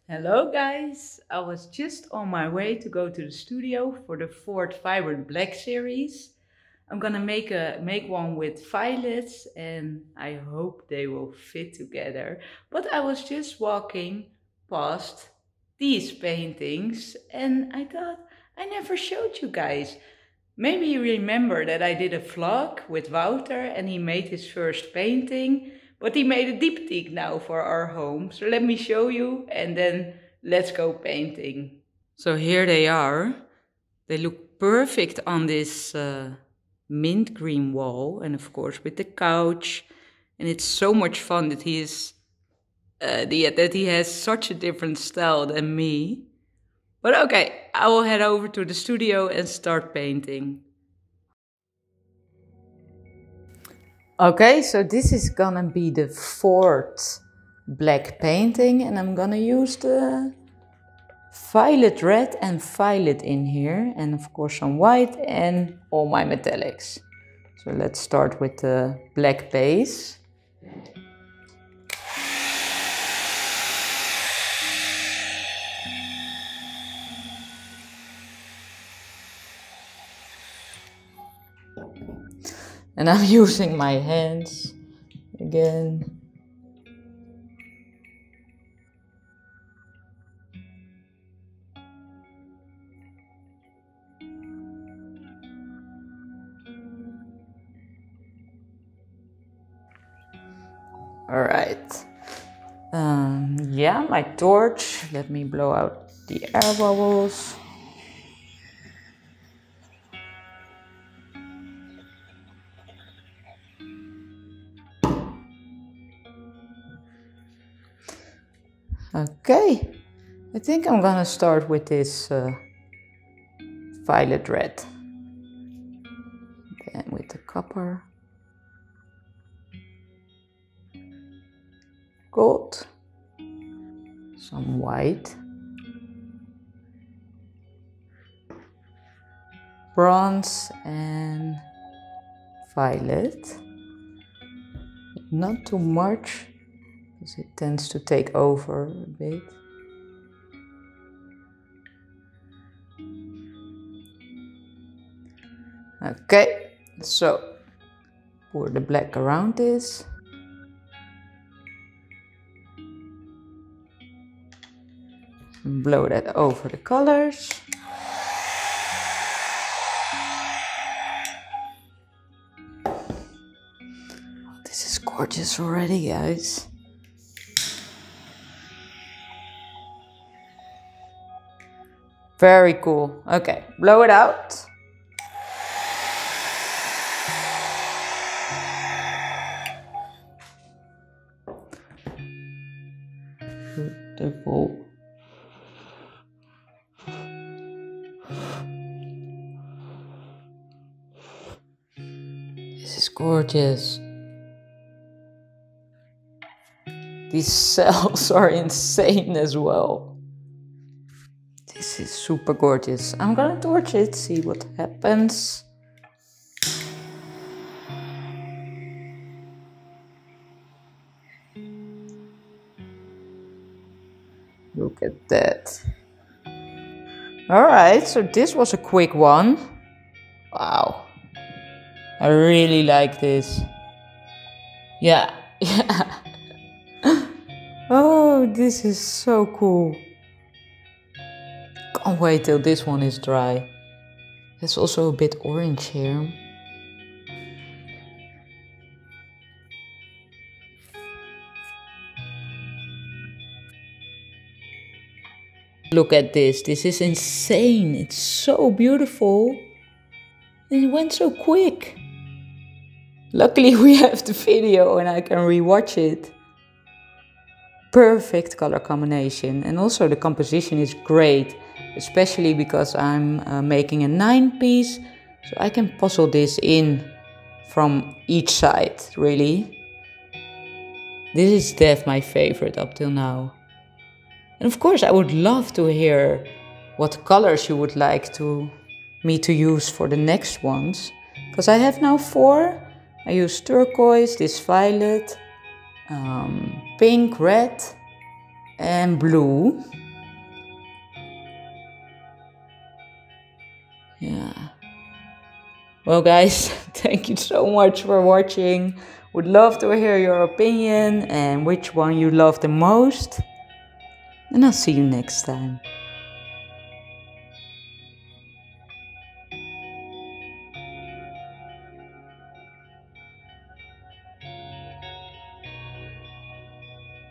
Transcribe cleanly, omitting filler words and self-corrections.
Hello guys, I was just on my way to go to the studio for the fourth Vibrant Black series. I'm gonna make one with violets and I hope they will fit together. But I was just walking past these paintings and I thought I never showed you guys. Maybe you remember that I did a vlog with Wouter and he made his first painting, but he made a diptyque now for our home. So let me show you and then let's go painting. So here they are. They look perfect on this mint green wall and of course with the couch. And it's so much fun that that he has such a different style than me. But okay, I will head over to the studio and start painting. Okay, so this is gonna be the fourth black painting and I'm gonna use the violet red and violet in here and of course some white and all my metallics. So let's start with the black base. And I'm using my hands again. All right. Yeah, my torch. Let me blow out the air bubbles. Okay, I think I'm gonna start with this violet red. Then with the copper. Gold. Some white. Bronze and violet. Not too much, because it tends to take over a bit. Okay, so pour the black around this. And blow that over the colors. This is gorgeous already, guys. Very cool. Okay, blow it out. Beautiful. This is gorgeous. These cells are insane as well. This is super gorgeous. I'm gonna torch it, see what happens. Look at that. Alright, so this was a quick one. Wow. I really like this. Yeah. Oh, this is so cool. Can't wait till this one is dry. There's also a bit orange here. Look at this. This is insane. It's so beautiful. And it went so quick. Luckily we have the video and I can rewatch it. Perfect color combination. And also the composition is great. Especially because I'm making a 9-piece. So I can puzzle this in from each side, really. This is definitely my favorite up till now. And of course I would love to hear what colors you would like me to use for the next ones. Because I have now 4. I use turquoise, this violet, pink, red, and blue. Yeah. Well, guys, thank you so much for watching. Would love to hear your opinion and which one you love the most. And I'll see you next time.